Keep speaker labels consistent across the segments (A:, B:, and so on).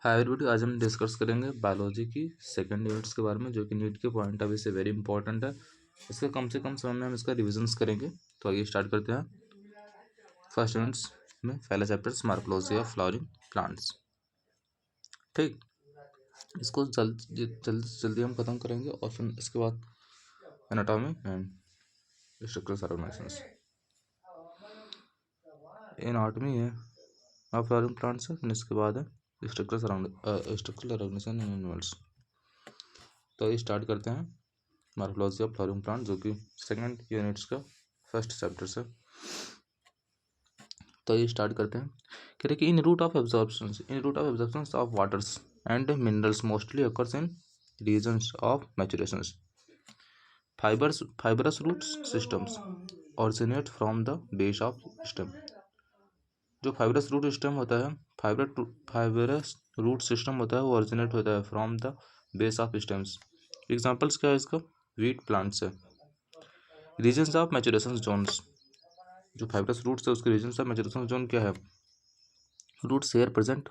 A: Hi everybody, आज हम discuss करेंगे बायोलॉजी की सेकंड यूनिट्स के बारे में, जो कि नीट के पॉइंट ऑफ व्यू से वेरी इंपॉर्टेंट है। इसका कम से कम समय में हम इसका रिविजन्स करेंगे। तो आइए स्टार्ट करते हैं। फर्स्ट यूनिट्स में पहला chapter morphology of flowering plants. ठीक, इसको जल्दी हम खत्म करेंगे और फिर इसके बाद anatomy and structural organisations. Anatomy है ऑफ फ्लावरिंग प्लांट्स है, फिर इसके बाद है स्ट्रक्चरल ऑर्गेनाइजेशन इन एनिमल्स। तो ये स्टार्ट करते हैं मॉर्फोलॉजी ऑफ फ्लावरिंग प्लांट, जो कि सेकंड यूनिट्स का फर्स्ट चैप्टर से। तो ये स्टार्ट करते हैं। कह रहे कि in root of absorption of waters and minerals mostly occurs in regions of maturations. Fibrous root systems originate from the base of stem. जो फाइबरस रूट सिस्टम होता है, फाइबरस रूट सिस्टम होता है, वो ऑरिजिनेट होता है from the base of stems. Examples क्या है इसका? वीट प्लांट्स है। रीजन्स ऑफ मैचुरेशन जोन्स, जो फाइबरस रूट्स है उसके रीजन्स ऑफ मैचुरेशन जोन क्या है? रूट्स हेयर प्रेजेंट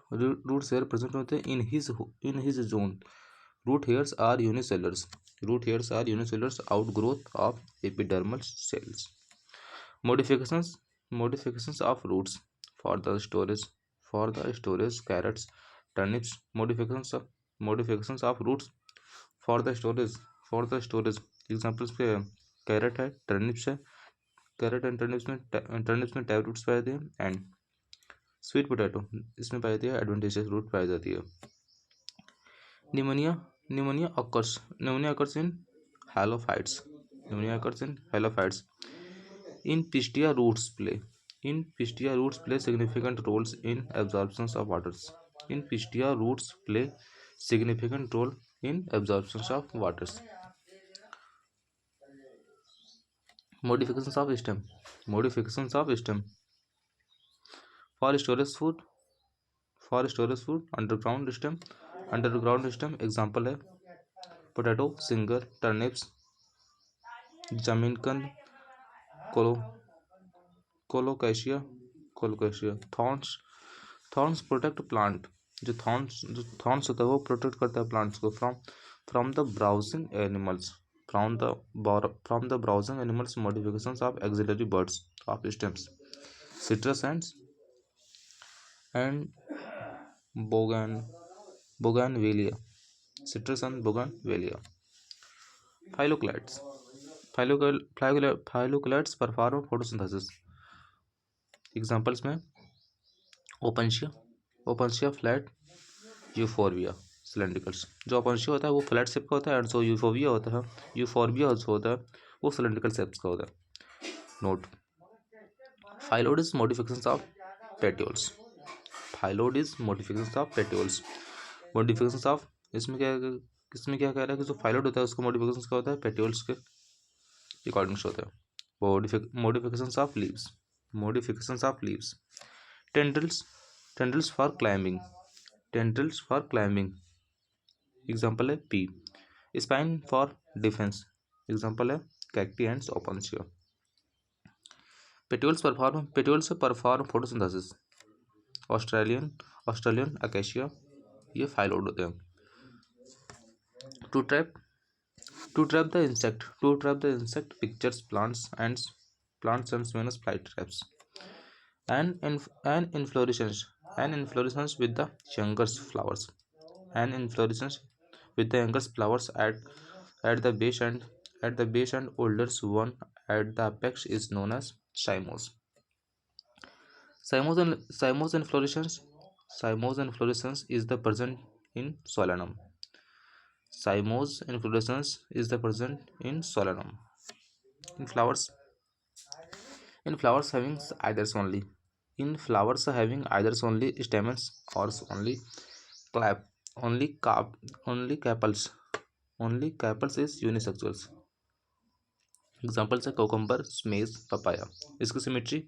A: होते हैं in his zone. Root hairs are unicellulars outgrowth of epidermal cells. Modifications of roots for the storage carrots turnips. Modifications of roots for the storage examples पे carrot है, turnips है। Carrot and turnips में tap roots पाए जाते हैं and sweet potato इसमें पाई जाती है एडवेंटिशियस रूट पाई जाती है। Pneumonia occurs in halophytes. In pistia roots play significant roles in absorption of waters. Modifications of stem for storage food underground stem example है पोटैटो, सिंगर, टर्निप्स, जमीनकंद, colocasia. Thorns protect plant. जो थॉर्न्स होता है वो प्रोटेक्ट करता है plants को from the browsing animals modifications of axillary buds of stems. Citrus and bougainvillea. Phylloclades perform photosynthesis. Examples में ओपनशिया फ्लैट, यूफोरबिया सिलेंड्रिकल्स। जो ओपनशिया होता है वो फ्लैट शेप का होता है, एंड जो यूफोरबिया होता है वो सिलेंड्रिकल शेप्स का होता है। Note, phyllode is modifications of petioles. इसमें क्या कह रहा है कि जो फाइलोड होता है उसका मॉडिफिकेशंस क्या होता है? पेट्यूल्स के अकॉर्डिंग से होता है। Modifications of leaves. Tendrils for climbing example है pea. Spine for defence example है cacti and opuntia. Petioles perform photosynthesis. Australian acacia ये फाइलोड होते हैं। To trap the insect pitchers plants and Venus fly traps. An inflorescence with the youngest flowers. At the base and oldest one at the apex is known as cymos. Cymos inflorescence is the present in solanum. In flowers having stamens or only carpels is unisexuals. Examples है cucumber, स्मेज, papaya. इसकी symmetry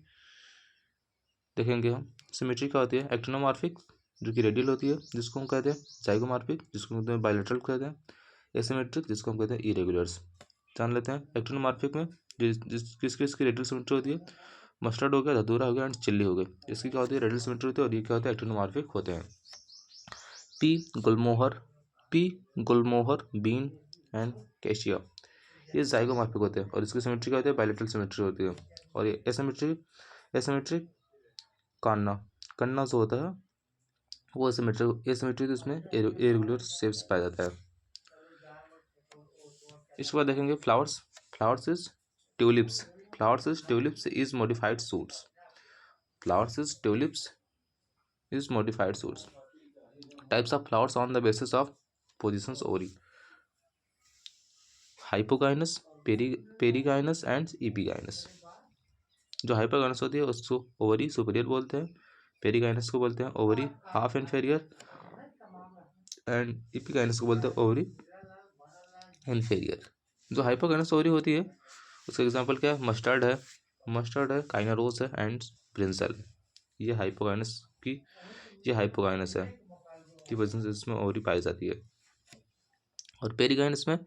A: देखेंगे हम। Symmetry क्या होती है? Actinomorphic जो कि radial होती है जिसको हम कहते हैं जाइगोमॉर्फिक, जिसको कहते हैं बायलैटरल कहते हैं। एसिमेट्रिक जिसको हम कहते हैं इरेगुलर्स। जान लेते हैं। एक्टिनोमॉर्फिक में किसकी रेडियल सिमेट्री होती है? मस्टर्ड हो गया, धतूरा हो गया एंड चिल्ली हो गई। इसकी क्या होती है? रेडियल सिमेट्री होती है और ये क्या होता है? एक्टिनोमॉर्फिक होते हैं। Pea gulmohar bean and cassia, ये जाइगोमॉर्फिक होते हैं और इसकी सिमेट्री क्या होती है, बायलैटरल सिमेट्री होती है। और ये एसिमेट्रिक कन्ना जो होता है वो एसिमेट्रिक इसमें इरेगुलर शेप्स पाया जाता है। इसके बाद देखेंगे flowers is tulips is modified suits. Types of flowers on the basis of positions ovary, hypogynous, perigynous and epigynous. जो हाइपोगाइनस होती है उसको ओवरी सुपीरियर बोलते हैं, पेरिगाइनस को बोलते हैं ovary half inferior and epigynous को बोलते हैं ओवरी इन्फीरियर। जो हाइपोगाइनस ओवरी होती है उसका एग्जांपल क्या है, मस्टर्ड है, काइनारोस है एंड ब्रिंजल। ये हाइपोगाइनस है की वजह से इसमें ओवरी पाई जाती है। और पेरिगाइनस में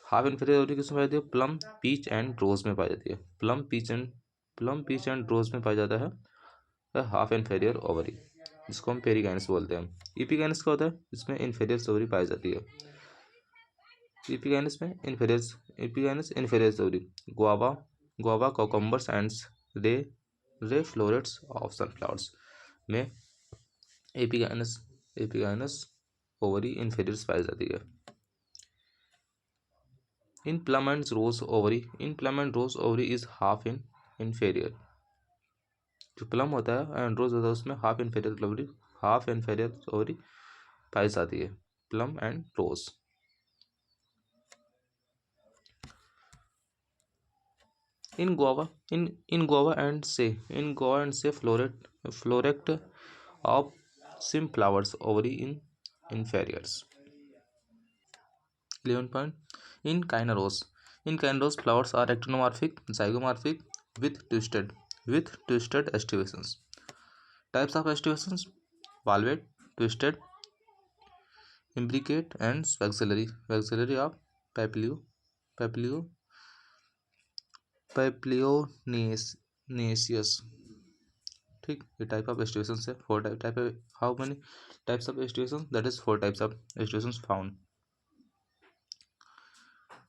A: हाफ इन्फीरियर ओवरी किसमें पाई जाती है, प्लम पीच एंड रोज में पाई जाती है। प्लम पीच एंड रोज में पाया जाता है हाफ इन्फीरियर ओवरी, जिसको हम पेरिगाइनस बोलते हैं। इपिगाइनस क्या होता है, इसमें इन्फीरियर ओवरी पाई जाती है। इपिगाइनस में inferior ovary, guava cucumbers and ray florets of sunflowers में एपिगाइनस ओवरी इन्फीरियर पाई जाती है। In plum and rose ovary is half inferior. जो प्लम होता है एंड रोज होता है उसमें हाफ इन्फीरियर ओवरी पाई जाती है, plum and rose. In guava and say florect of sim flowers ovary in inferiors. 11 point. In Kaineros flowers are actinomorphic, zygomorphic with twisted estivations. Types of estivations: valvate, twisted, imbricate and waxillary of papilionaceous। ठीक, ये type of aestivation है। 4 type. How many types of aestivation, that is 4 types of aestivation found,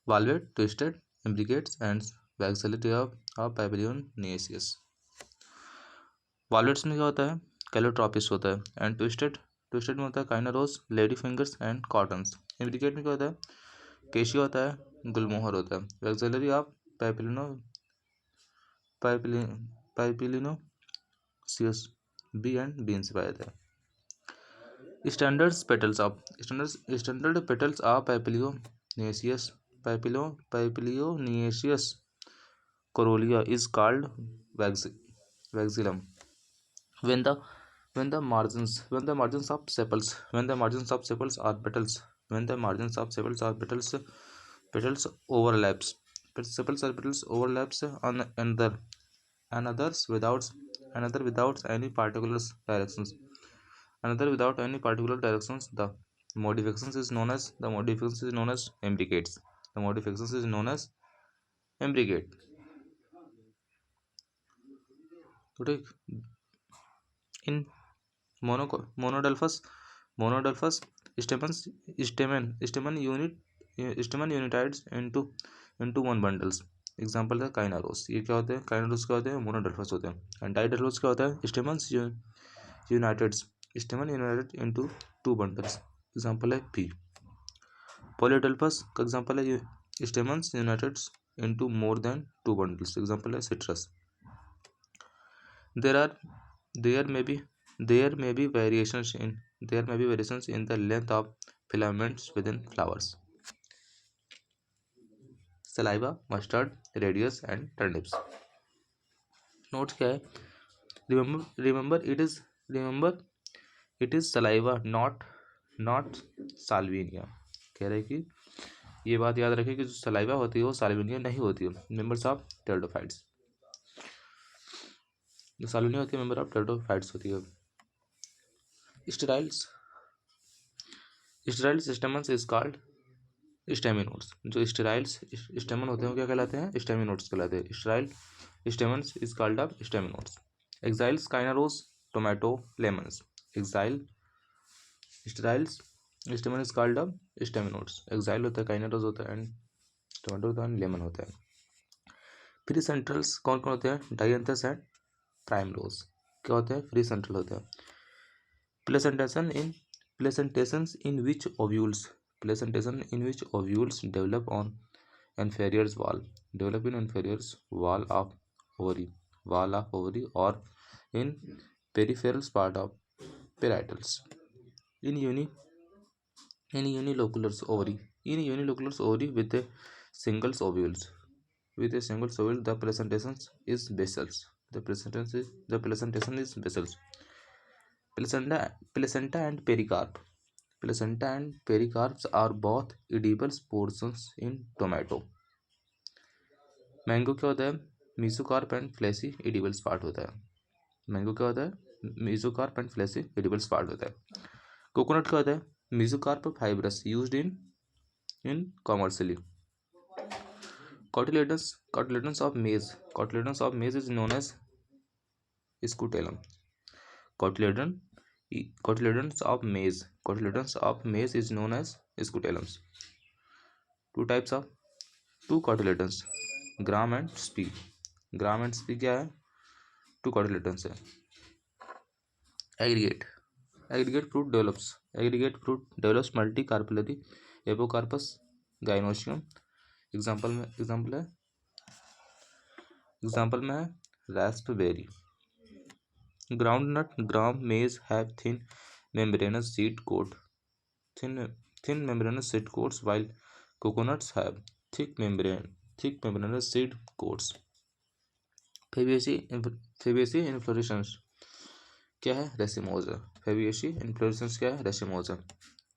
A: valvate, twisted, imbricates and waxillary of papilionaceous। valvates में क्या होता है, Calotropis होता है and twisted में होता है china rose, lady fingers and cottons. Imbricate में क्या होता है, केशिया होता है, गुलमोहर होता है। Vexillary of papilionaceous pea and bean से पाया जाता है। Standard petals of papilionaceous corolla is called vexillum. when the margins of sepals are petals overlaps on another without any particular directions, the modifications is known as imbricates. ठीक। in monodelphous stamen unitides into one bundles। Example है काइनारोस। ये क्या होते हैं, काइनारोस क्या होते हैं, मोनोडेल्फस होते हैं। एंड डाइडेल्फस क्या होता है, stamens United into 2 bundles. Example है पी। पॉलीडेल्फस का एग्जाम्पल है stamens United into more than 2 bundles. Example है citrus. There may be variations in the length of filaments within flowers. Saliva, mustard, radius and turnips. Notes क्या है, remember it is saliva not salvinia। कह रहे कि ये बात याद रखें कि जो सलाइवा होती है वो साल्विनिया नहीं होती है, मेंबर्स ऑफ टेरिडोफाइट्स। जो साल्विनिया होती है मेंबर ऑफ टेरिडोफाइट्स होती है। स्टेराइल्स स्टेमन्स इज कॉल्ड स्टेमिनोड्स। जो स्टेराइल्स स्टेमन होते हैं वो क्या कहलाते हैं, स्टेमिनोड्स कहलाते हैं। Sterile stamens is called of staminodes. Axiles china rose tomato lemons. Axile sterile stamen is called the staminodes. Axile होता है, काइनेटोस होता है, एंड टोमेटो होता है, एंड लेमन होता है। फ्री सेंट्रल्स कौन कौन होते हैं? Dianthus and primrose. क्या होते हैं? फ्री सेंट्रल होते हैं। Placentations in which ovules develop on inferior wall, develop in inferior wall of ovary or in peripheral part of perietals. In unilocular ovary with a single ovules, the presentation is basals. The presentation is basals. Placenta and pericarp. Placenta and pericarps are both edible portions in tomato. Mango क्या होता है? Mesocarp and fleshy edibles part होता है। Mango क्या होता है? Mesocarp and fleshy edibles part होता है। कोकोनट क्या होता है? Mesocarp fibrous used in commercially. cotyledons of maize is known as scutellum. Cotyledons of maize is known as scutellums. Two cotyledons, gram and pea क्या है? टू कॉटिलेटन्स है। Aggregate fruit develops multi carpellary apocarpous gynoecium. Example में है raspberry. Groundnut gram maize have thin membranous seed coats while coconuts have thick membranous seed coats. Fabaceae inflorescence क्या है? Racemosa. Fabaceae inflorescence क्या है? Racemosa.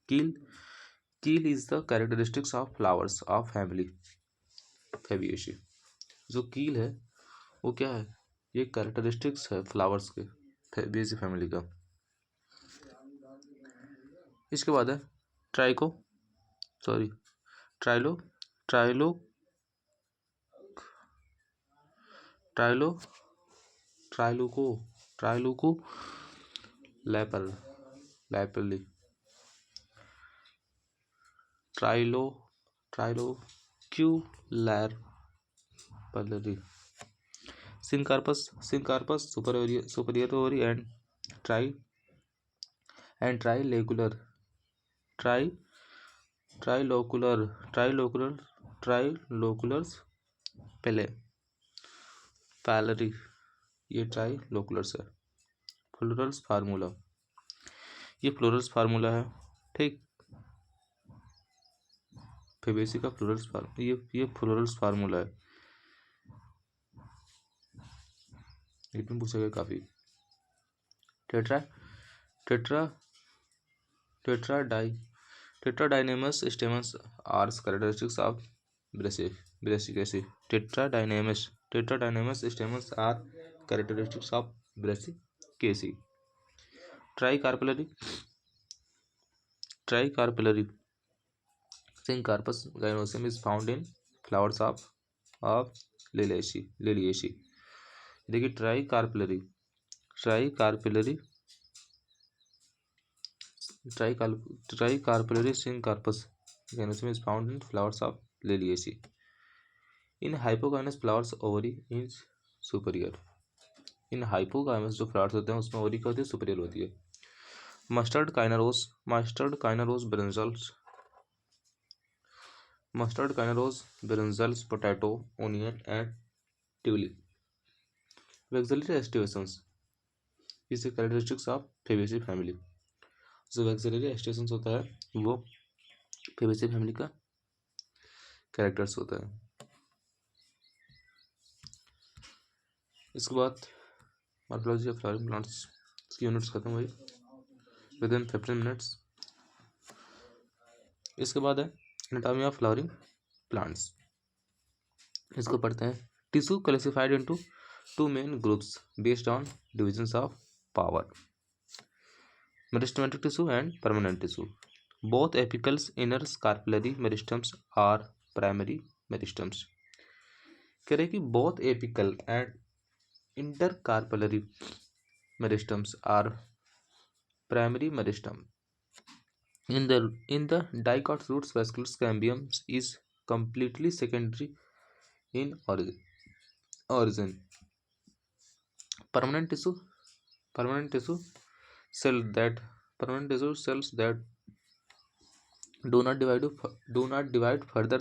A: कील is the characteristics of flowers of family Fabaceae। जो कील है वो क्या है? ये कैरेक्टरिस्टिक्स है फ्लावर्स के Fabaceae फैमिली का। इसके बाद है ट्राइलोको लैपरली। ट्राइलोक्यूलैपरली। सिंकार्पस सुपीरियर ओवरी एंड ट्राइलोकुलर्स पैलरी। ये ट्राइलोकुलर्स है। फ्लोरल्स फार्मूला, ये फ्लोरल्स फार्मूला है। ठीक, फेबेसी का ये फ्लोरल्स फार्मूला है। इसमें पूछेगा काफी। Tetradynamous stamens are characteristics of Brassicaceae. Tetradynamous stamens are characteristics of Brassicaceae. Tricarpellary syncarpous gynoecium is found in flowers of Liliaceae. देखिए tricarpellary syncarpous gynoecium is found in flowers of Liliaceae. In hypogynous flowers ovary is superior. इन हाइपोगाइमस जो flowers होते हैं उसमें ovary क्या होती है? Superior होती है। Mustard china rose brinjals potato onion and tulip. Vexillary aestivations is the characteristics of Fabaceae family. जो वैक्सिलरी एस्टिवेशंस होता है वो फेबेसी फैमिली का कैरेक्टर्स होता है। इसके बाद मॉर्फोलॉजी ऑफ फ्लावरिंग प्लांट्स की यूनिट्स खत्म हुई विद इन 15 मिनट्स। इसके बाद है एनाटॉमी ऑफ फ्लावरिंग प्लांट्स। इसको पढ़ते हैं। Tissue classified into two main groups based on divisions of power, meristematic tissue and permanent tissue. Both apicals inner स्कार्पुलरी मेरिस्टम्स आर प्राइमरी मेरिस्टम्स। कह रहे कि both apical and intercalary meristems are primary meristem. In the dicot roots vasculus cambium is completely secondary in origin. Permanent tissue permanent tissue cell that permanent tissue cells that do not divide further,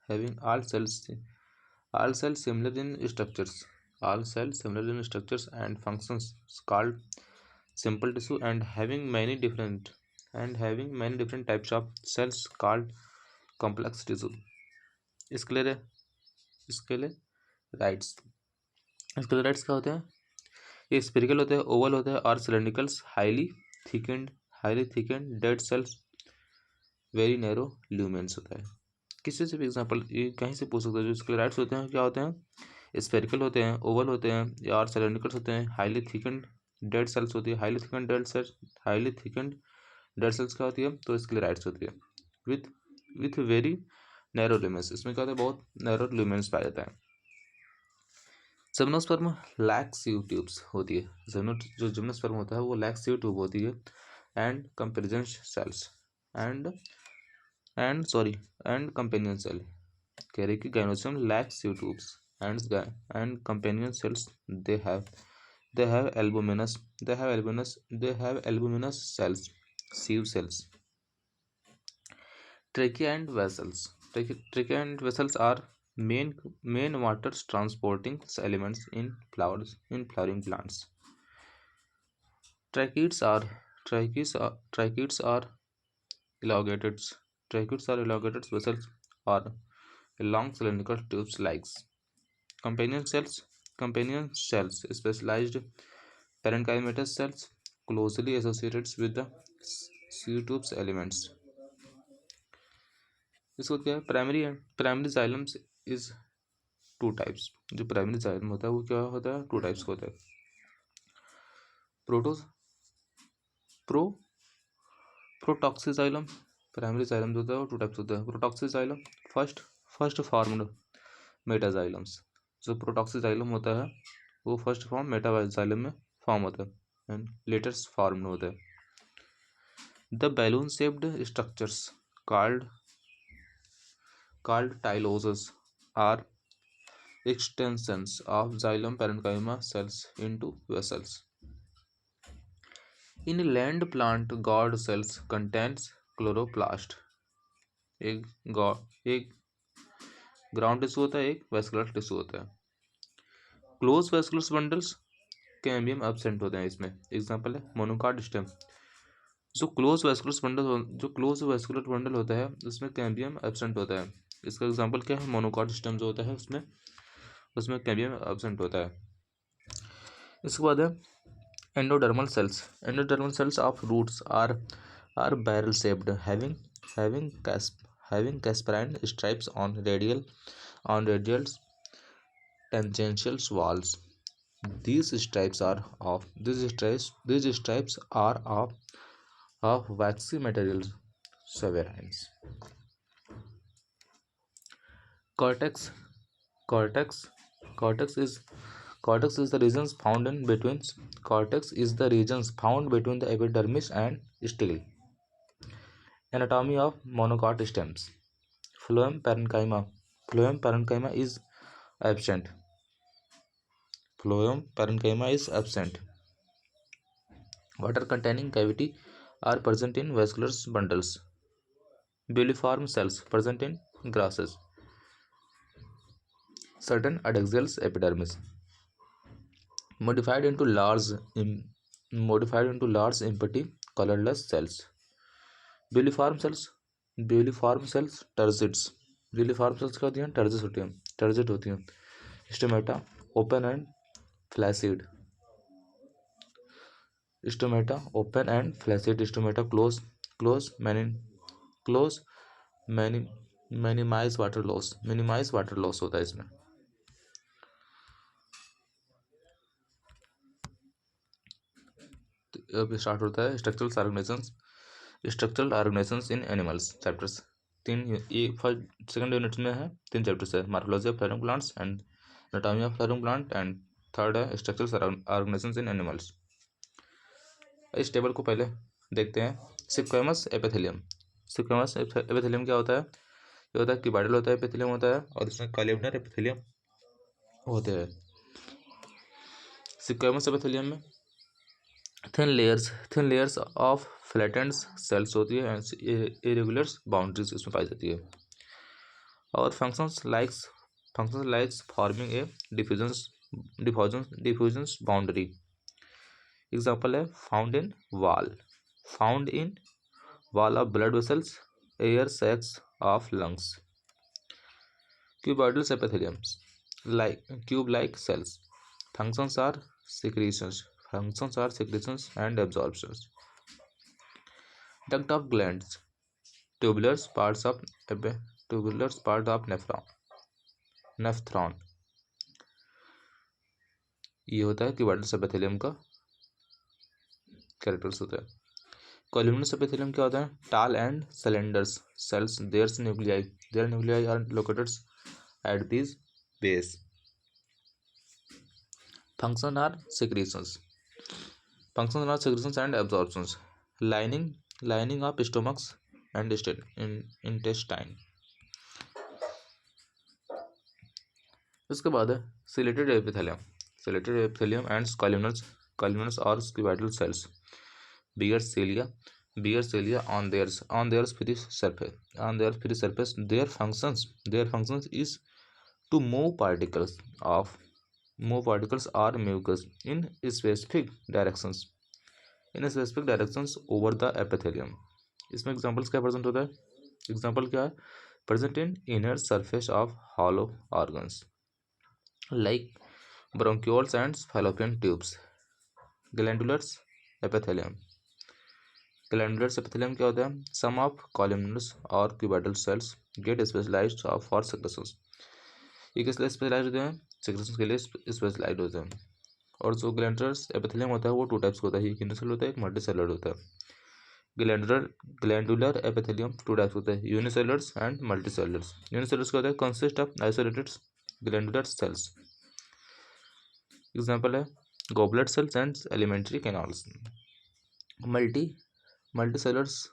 A: having all cells similar in structures, and functions, called simple tissue, and having many different types of cells called complex tissue. स्क्लेरे sclereids sclereids क्या होते हैं? ये spherical होते हैं, Oval होते हैं और cylindricals, highly thickened dead cells, very narrow lumens होता है। किसी से भी एग्जांपल ये कहीं से पूछ सकते हो। जो स्क्लेराइट्स होते हैं क्या होते हैं? स्पेरिकल होते हैं, ओवल होते हैं या और सिलेंड्रिकल्स होते हैं, हाईली थिकेंड डेड सेल्स होती है। हाईली थिकेंड डेड सेल्स क्या होती है? तो स्क्लेराइट्स होती है with with very narrow lumens. इसमें क्या होता है? बहुत नैरो ल्यूमेंस पाया जाता है। जिम्नोस्पर्म लैक्सिव ट्यूब्स होती है। जो जिम्नोस्पर्म होता है वो लैक्सिव ट्यूब होती है। And comparison cells and companion cell कह रही कि गाइनोसियम लैक्सिव tubes and companion cells they have albuminous cells, sieve cells. Trachea and vessels. Trachea and vessels are main water transporting elements in flowering plants. Tracheids are tracheids are elongated. Vessels are long cylindrical tubes like companion cells, specialized parenchymatous cells closely associated with the sieve tubes elements. इसको क्या है? Primary xylems is two types. जो primary xylem होता है वो क्या होता है? टू टाइप्स का होता है। प्रोटॉक्सिजाइलम। प्राइमरी जाइलम जो होता है वो टू टाइप्स होता है। प्रोटॉक्सिजाइलम फर्स्ट फॉर्म्ड मेटाजाइलम्स। जो प्रोटॉक्सिजाइलम होता है वो फर्स्ट फॉर्म मेटाजाइलम में फॉर्म होता है एंड लेटेस्ट फॉर्म होता है। The balloon shaped structures called tyloses are extensions of xylem parenchyma cells into vessels. In land plant, gourd cells contains chloroplast. एक ग्राउंड टिश्यू होता है, एक वेस्कुलर टिश्यू होता है। Close vascular bundles cambium absent होते हैं इसमें। एग्जांपल है मोनोकॉट स्टेम। जो क्लोज वेस्कुलर बंडल होता है उसमें कैम्बियम एब्सेंट होता है। इसका एग्जांपल क्या है? मोनोकॉट स्टेम जो होता है उसमें कैम्बियम एब्सेंट होता है। इसके बाद है endodermal cells of roots are barrel shaped, having casparine stripes on radial tangential walls. These stripes are of waxy materials, severines. Cortex cortex is the regions found between the epidermis and stele. Anatomy of monocot stems. Phloem parenchyma is absent. Water containing cavity are present in vascular bundles. Builliform cells present in grasses. Certain adaxial epidermis. Modified into large empty colorless cells. Builliform cells turgids. Builliform cells क्या होती हैं? Turgid होती हैं। Stomata open and flaccid. Stomata close minimise water loss होता है इसमें। अब start होता है structural organisations in animals chapters. Second unit में है 3 चैप्टर्स है। Morphology of flowering plants and anatomy of flowering plant and third है स्ट्रक्चरल ऑर्गेनाइजेशंस इन एनिमल्स। इस टेबल को पहले देखते हैं। Squamous epithelium. स्क्वेमस एपिथेलियम क्या होता है? ये होता है क्यूबाइडल होता है, एपिथेलियम होता है, और इसमें कॉलमनर एपिथेलियम होते हैं। स्क्वेमस एपिथेलियम में thin layers of flattened cells होती है एंड इरेगुलर बाउंड्रीज इसमें पाई जाती है। और functions likes forming a diffusion boundary. Example है found in wall of blood vessels, air sacs of lungs. Cuboidal epitheliums, like cube-like cells. Functions are secretions and absorptions. Duct of glands, tubular parts of nephron. ये होता है cuboidal epithelium का characters होता है। कॉलमनस epithelium क्या होता है? Tall and cylinders cells, their nuclei are located at this base. Function are secretions and absorptions. Lining of stomachs and intestine. इसके बाद है सिलेटेड एपिथेलियम एंड कॉलमनस और cuboidal cells. Bigger cilia on their free surface. Their functions is to move particles or mucus in specific directions over the epithelium. इसमें examples क्या present होता है? Example क्या है? Present in inner surface of hollow organs like bronchioles and fallopian tubes. Glandulars epithelium क्या होता है? Some of columnars or cuboidal cells get specialized for secretions. ये किस लिए स्पेशलाइज होते हैं? सेक्रेशंस के लिए स्पेशलाइज होते हैं। और जो ग्लैंडुलर एपिथेलियम होता है वो टू टाइप्स का होता है, एक यूनिसेलुलर होता है, एक मल्टीसेलुलर होता है। ग्लैंडुलर एपिथेलियम टू टाइप्स होता है, यूनिसेलुलर्स एंड मल्टीसेलुलर्स। यूनिसेलुलर्स क्या होता है? Consist of isolated glandular cells. Example है goblet cells and alimentary canals. Multicellulars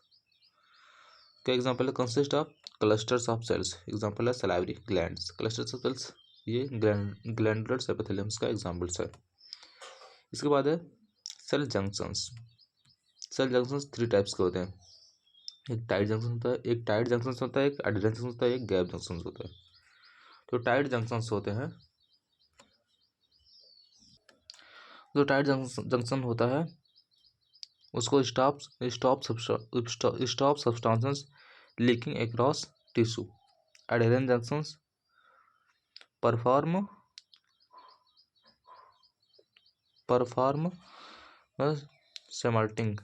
A: का एग्जाम्पल है consist of clusters of cells. Example है salivary glands. Clusters of cells ये ग्लैंडुलर एपिथेलियम्स का एग्जाम्पल्स है। इसके बाद है cell junctions. Cell junctions three types के होते हैं, एक टाइट जंक्शन होता है, एक एडेड जंक्शन होता है, एक गैप जंक्शन होता है। तो टाइट जंक्शंस होते हैं, जो टाइट जंक्शन होता है उसको stop substances leaking across tissue. Adherent junctions perform cementing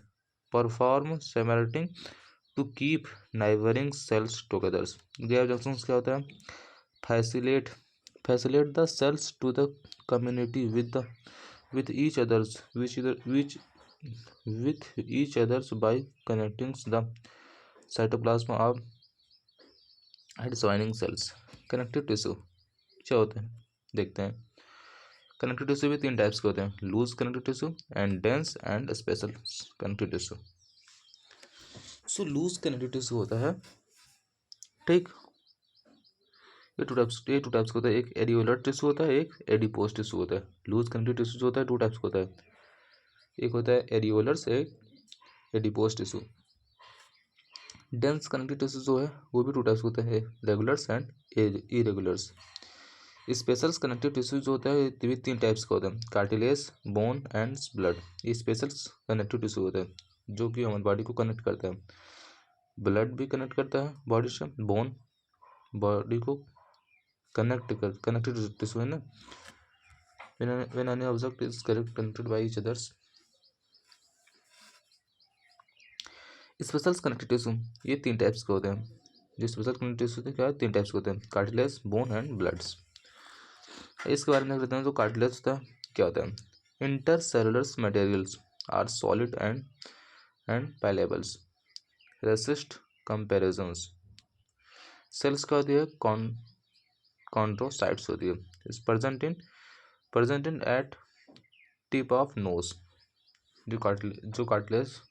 A: to keep neighbouring cells together. Gap junctions क्या होता है? Facilitate the cells to the community with each others by connecting the cytoplasm of adjoining cells. Connective tissue क्या होते हैं देखते हैं। Connective tissue भी तीन टाइप्स के होते हैं, loose connective tissue and dense and special connective tissue. So loose connective tissue होता है, ठीक, ये टू टाइप्स का होता है, एक एडियोलर टिश्यू होता है, एक एडिपोज टिश्यू होता है। लूज कनेक्टिव टिश्यू जो होता है टू टाइप्स का होता है, एक होता है एडियोलर्स, एक adipose tissue. Dense connective tissue जो है वो भी टू टाइप्स होता है, regulars and irregulars. Specials connective tissue जो होता है ये भी तीन टाइप्स का होता है, कार्टिलेज, बोन एंड ब्लड। ये स्पेशल्स कनेक्टिव टिश्यू होता है जो कि हमारी बॉडी को कनेक्ट करता है, ब्लड भी कनेक्ट करता है बॉडी से, बोन बॉडी को कनेक्टेड टिश्यू है ना। when any object is connected by each others. Special connective tissue ये तीन टाइप्स के होते हैं, जो स्पेशल कनेक्टिव टिश्यू होते हैं क्या है? तीन टाइप्स के होते हैं, कार्टिलेज, बोन एंड ब्लड्स। इसके बारे में कहते हैं जो कार्टिलेज होता है क्या होता है? Intercellular materials are solid and pliables, resist comparisons. Cells क्या होती है? कॉन्ड्रोसाइट्स होती है, is present in at tip of nose. जो कार्टिलेज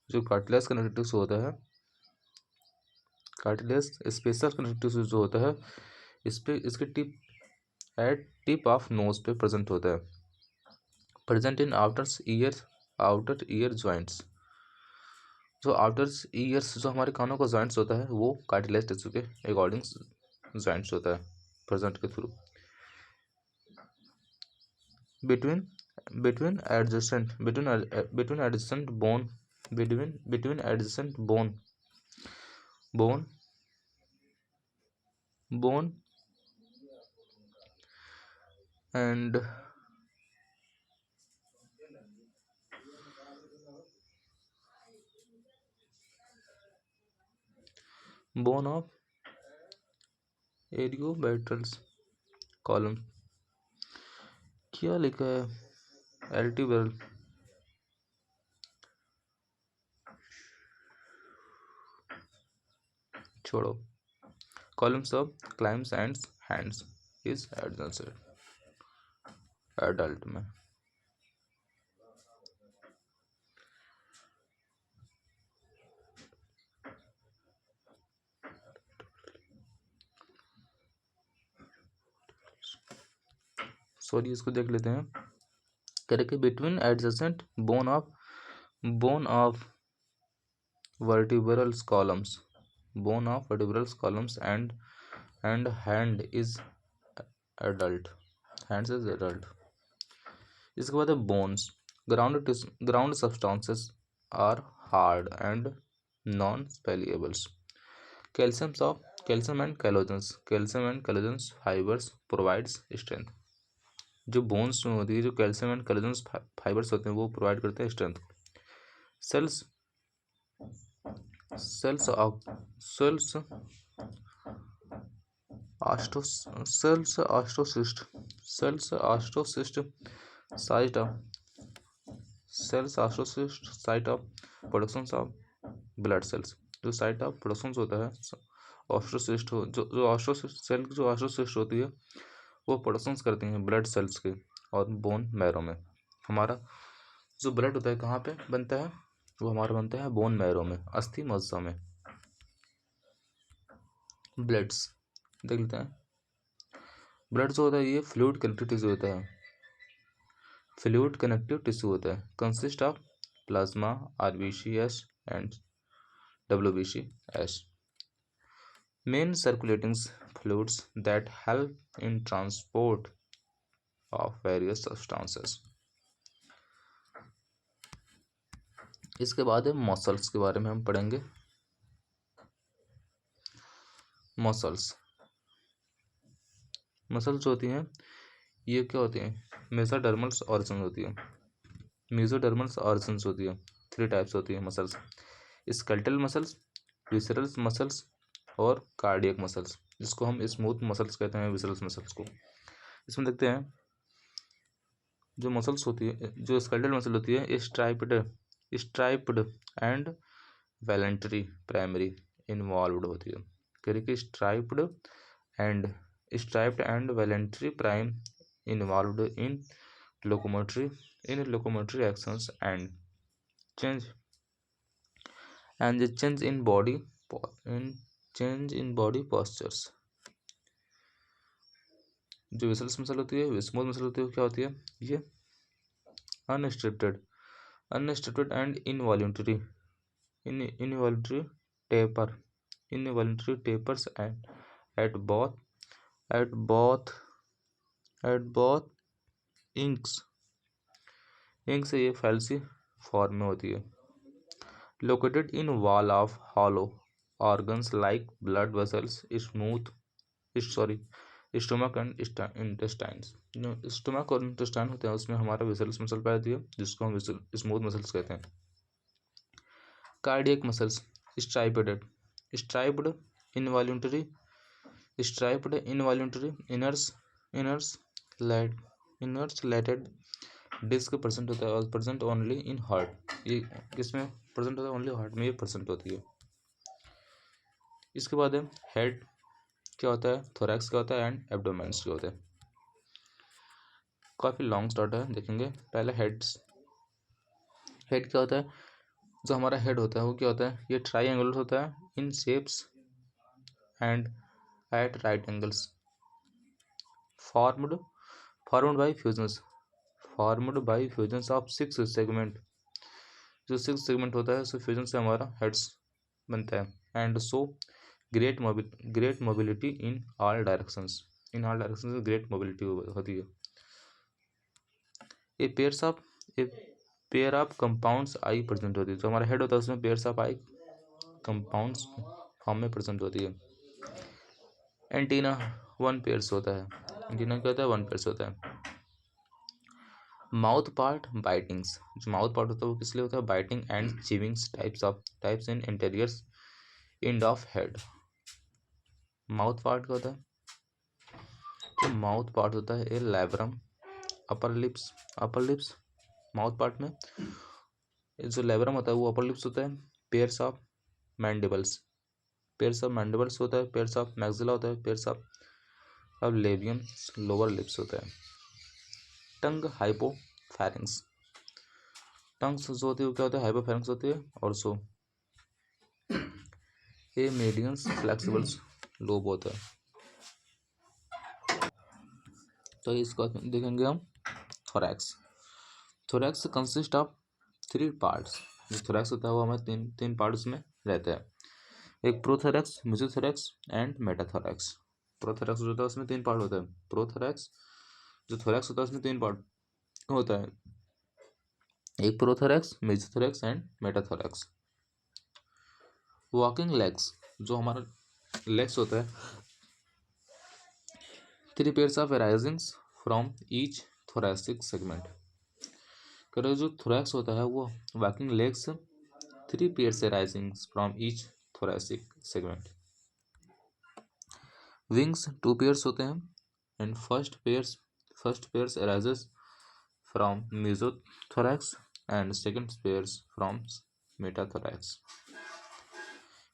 A: जो कार्टिलेज कनेक्टिव टिश्यू होता है, कार्टिलेज स्पेशल कनेक्टिव टिश्यू जो होता है, इस पे इसके टिप ऑफ नोज पे प्रेजेंट होता है, present in outer ear joints. जो आउटर ईयर्स जो हमारे कानों का जॉइंट्स होता है वो कार्टिलेज टिश्यू के अकॉर्डिंग जॉइंट्स होता है प्रेजेंट के through. between between adjacent bone between adjacent bone and bone of ariobatrals column। क्या लिखा है? एल्टिब्रल, छोड़ो। columns of clams and hands is adult में। सॉरी, इसको देख लेते हैं। कह रहे कि between adjacent bone of vertebral columns and hand is adult, hands is adult। इसके बाद है bones. Ground substances are hard and non pliables. Calcium and collagens fibres provides strength. जो बोन्स में होती है, जो कैल्शियम एंड कैलोजन्स फाइबर्स होते हैं वो प्रोवाइड करते हैं strength. Cells osteocyte site of production of blood cells. जो साइट ऑफ प्रोडक्शन होता है ऑस्टोसिस्ट, जो ऑस्टोसिस्ट होती है वो प्रोडक्शंस करती हैं ब्लड सेल्स के और बोन मैरो में। हमारा जो ब्लड होता है कहाँ पे बनता है? वो हमारा बनता है बोन मैरो में, अस्थि मज्जा में। ब्लड्स देख लेते हैं। ब्लड जो होता है ये फ्लूइड कनेक्टिव टिश्यू होता है, consist of plasma, RBCs and WBCs, main circulating fluids that help in transport of various substances. इसके बाद है मसल्स के बारे में हम पढ़ेंगे। मसल्स जो होती हैं ये क्या होती हैं? मेसोडर्मल ऑर्गन्स होती है। 3 टाइप्स होती है muscles: skeletal muscles, visceral muscles और कार्डियक मसल्स, जिसको हम स्मूथ मसल्स कहते हैं, विसरल मसल्स को। इसमें देखते हैं जो मसल्स होती है, जो स्केलेटल मसल होती है striped and voluntary primary involve होती है। कह रही कि striped and voluntary prime involve in locomotory actions and change in body postures। जो विसरल मसल होती है, स्मूथ मसल होती है, क्या होती है? ये unrestricted and involuntary tapers and at both inks से ये फैल्सी फॉर्म में होती है। Located in wall of hollow organs like blood vessels, stomach and intestines. जो स्टोमक और इंटेस्टाइन होते हैं उसमें हमारा विसरल मसल पाई है, जिसको हम स्मूथ मसल्स कहते हैं। Cardiac muscles striped involuntary intercalated disc present होता है और प्रेजेंट ओनली इन हार्ट। ये किसमें प्रेजेंट होता है? ओनली हार्ट में ये प्रेजेंट होती है। इसके बाद है हेड क्या होता है, थोरैक्स क्या होता है एंड एब्डोमेन्स क्या होता है। काफ़ी लॉन्ग स्टार्ट है, देखेंगे। पहले हेड क्या होता है? जो हमारा हेड होता है वो क्या होता है, ये ट्राइंगुलर होता है in shapes and at right angles, formed formed by fusions formed by fusions of 6 segment. जो 6 सेगमेंट होता है उस फ्यूजन से हमारा हेड्स बनता है। And so great mobility in all directions, in all directions great mobility होती है। A pair of compounds I present होती है। जो हमारा हेड होता है उसमें pairs of I compounds form में प्रेजेंट होती है। एंटीना 1 पेयर्स होता है। एंटीना क्या होता है, 1 पेयर्स होता है। माउथ पार्ट बाइटिंग्स, जो माउथ पार्ट होता है वो किस लिए होता है, biting and chewings types in interiors end of head. Mouth part क्या होता है, जो माउथ पार्ट होता है a labrum, upper lips mouth part में जो लैब्रम होता है वो अपर लिप्स होता है। पेयर्स ऑफ मैंडिबल्स होता है। पेयर्स ऑफ मैक्सिला होता है। Pairs of labium lower lips होता है। टंग हाइपोफैरिंग्स, टंग्स जो होती है वो क्या होता है, हाइपोफैरिंग्स होती है। और सो ए मीडियंस फ्लेक्सिबल्स लोब होता है। तो इसको देखेंगे हम थोरैक्स कंसिस्ट ऑफ 3 पार्ट्स। जो थोरैक्स होता है वो हमें तीन पार्ट्स में रहता है। एक prothorax, mesothorax and metathorax. Prothorax जो होता है उसमें 3 पार्ट होता है। प्रोथोरैक्स जो थोरैक्स होता है उसमें 3 पार्ट होता है, एक prothorax, mesothorax and metathorax. Walking legs, जो हमारा लेग्स होता है 3 pairs of arisings from each thoracic segment. करो जो थोरैक्स होता है वो walking legs 3 pairs arisings from each thoracic segment. Wings 2 pairs होते हैं and first pairs arises from mesothorax and second pairs from metathorax.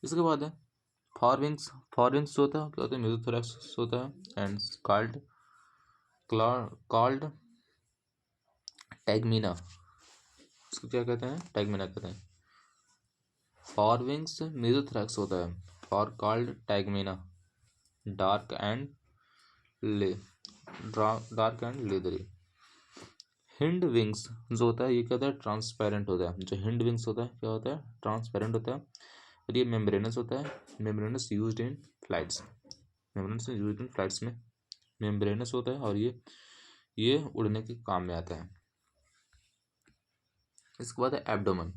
A: इसके बाद है फॉरविंग्स जो होता है क्या होता है, मेसोथोरैक्स होता है एंड कॉल्ड टैगमिना। इसको क्या कहते हैं, टैगमिना कहते हैं। फॉरविंग्स मेसोथोरैक्स होता है, for called tegmina dark and leathery. Hind wings जो होता है ये क्या होता है, ट्रांसपेरेंट होता है। जो हिंड विंग्स होता है क्या होता है, ट्रांसपेरेंट होता है। और ये मेम्ब्रेनस होता है, मेम्ब्रेनस यूज्ड इन फ्लाइट्स, में मेम्ब्रेनस होता है और ये उड़ने के काम में आता है। इसके बाद है एब्डोमेन,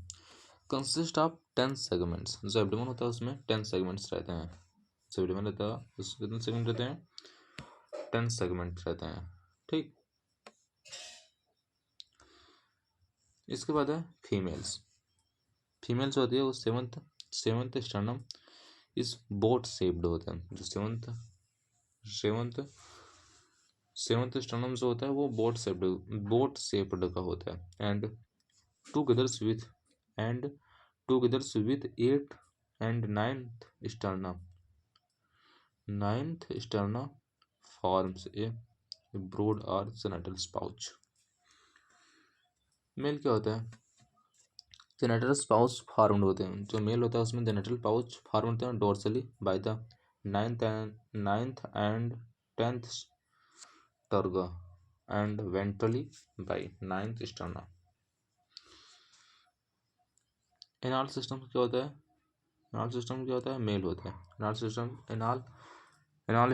A: कंसिस्ट ऑफ 10 सेगमेंट्स। जो एब्डोमेन होता है उसमें 10 सेगमेंट्स रहते हैं। जो एब्डोमेन रहता है उसमें कितने सेगमेंट रहते हैं, 10 सेगमेंट रहते हैं। ठीक, इसके बाद है फीमेल्स होती है वो सेवंथ स्टर्नम इस बोट शेप्ड होता है। जो सेवंथ स्टर्नम जो होता है वो बोट शेप्ड का होता है। And togethers with 8 and 9th sterna forms a brood or genital pouch. Male क्या होता है, जेनिटल पाउच फॉर्म्ड होते हैं। जो मेल होता है उसमें जेनिटल पाउच फॉर्म होते हैं dorsally by the 9th and 10th terga and ventrally by 9th sterna. Anal system क्या होता है, मेल होता है। एनाल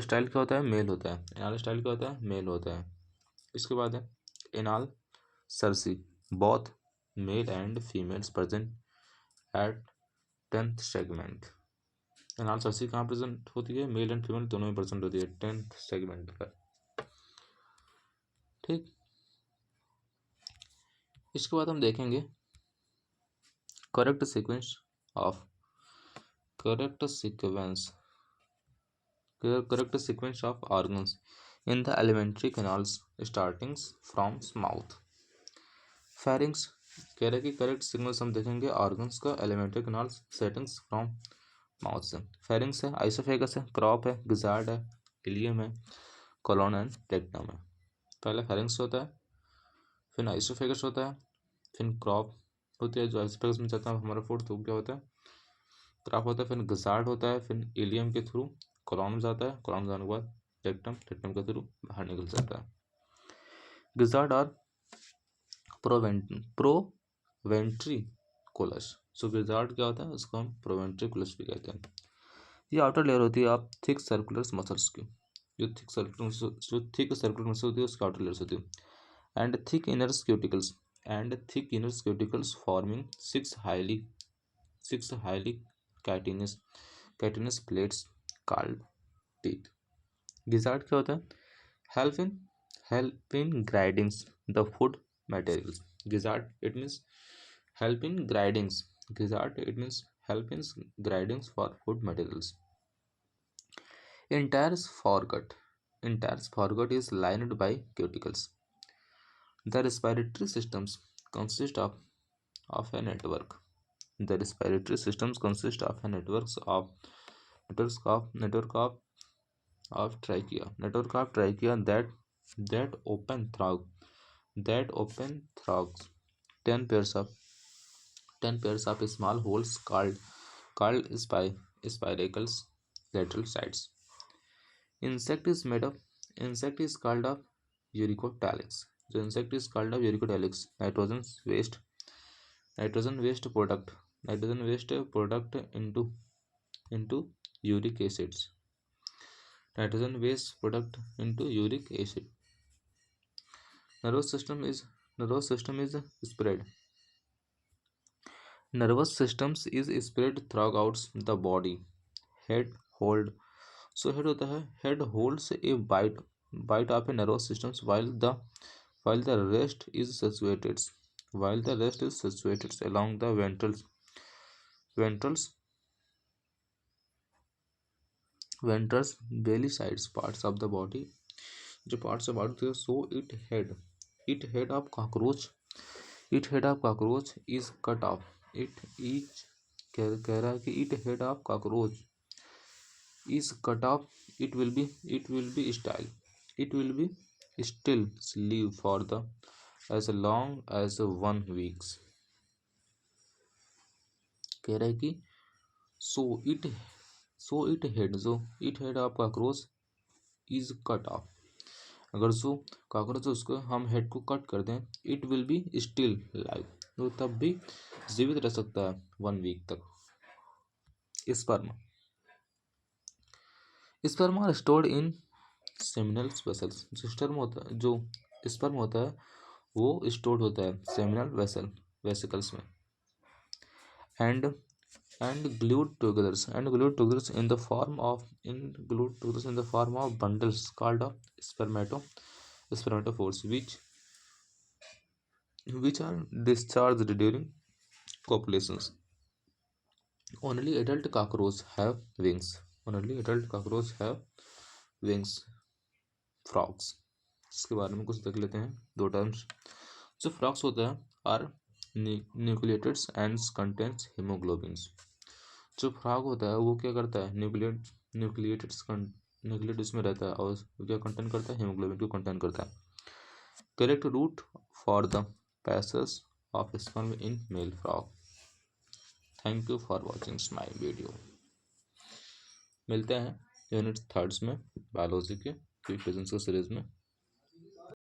A: स्टाइल क्या होता है, मेल होता है। इसके बाद है anal Cersei, both male and females present at 10th segment. Anal Cersei कहाँ प्रेजेंट होती है, मेल एंड फीमेल दोनों में प्रेजेंट होती है 10th सेगमेंट पर। ठीक, इसके बाद हम देखेंगे correct sequence of organs in the alimentary canals starting from mouth. Pharynx कह रहे कि करेक्ट सिग्नल्स हम देखेंगे ऑर्गन्स का alimentary canals settings from mouth से। फेरिंग्स है, आइसोफेगस है, क्रॉप है, गिजार्ड है, इलियम है, कोलोन एंड रेक्टम है। पहले फेरिंग्स होता है, फिर आइसोफेगस होता है, फिर क्रॉप, होती है, जो एस्पेक्स में जाता है हमारा फूड, तो क्या होता है, ट्रैप होता है। फिर गिजार्ड होता है, फिर इलियम के थ्रू कोलॉन जाता है, कोलॉन जाने के बाद रेक्टम, रेक्टम के थ्रू बाहर निकल जाता है। गिजार्ड और प्रोवेंट्रिकुलस। सो गिजार्ड क्या होता है, उसको हम प्रोवेंट्रिकुलस भी कहते हैं। ये आउटर लेयर होती है आप थिक सर्कुलर मसल्स की, जो थिक सर्कुलर मसल होती है उसकी आउटर लेयर्स होती है। And thick inner cuticles forming six highly chitinous plates called teeth. Gizzard क्या होता है, help in grindings the food materials. Gizzard, it means help in grindings. Gizzard, it means help in grindings for food materials. Entire foregut is lined by cuticles. The respiratory systems consist of a network. The respiratory systems consist of a network of trachea that open through 10 pairs of 10 pairs of small holes called spiracles lateral sides. Insect is made of insect is called of Eurycotalix. The insect is called of Eurycotalix. Nitrogen waste product into uric acids. Nitrogen waste product into uric acid. Nervous system is spread. Nervous systems is spread throughout the body. Head hold. So head होता है, head holds a bite of a nervous systems while the rest is situated along the ventrals belly sides parts of the body, जो parts of body थे. So it head of cockroach is cut off. It each कह रहा है कि it head of cockroach is cut off. It will be still live for the as long as 1 week. कह रहा है कि so it head of cockroach is cut off. अगर जो कॉकरोच उसको हम हेड को कट कर दें, it will be still live, तो तब भी जीवित रह सकता है 1 वीक तक. Sperm are stored in seminal vessels. जो स्पर्म होता है वो स्टोर्ड होता है सेमिनल वेसिकल्स में. And glued together in the form of bundles called of spermatophores, which are discharged during copulations. Only adult cockroaches have wings. Frogs, इसके बारे में कुछ देख लेते हैं. 2 टर्म्स. जो फ्रॉग्स होता है आर न्यूक्लिएटेड्स एंड कंटेंट्स हीमोग्लोबिन्स. जो फ्रॉग होता है वो क्या करता है, न्यूक्लिएटेड्स में रहता है और क्या कंटेंट करता है, हीमोग्लोबिन को कंटेंट करता है. Correct route for the passage of sperm in male frog. Thank you for watching my video. मिलते हैं यूनिट 3 में बायोलॉजी के क्विक क्वेश्चंस के सीरीज में.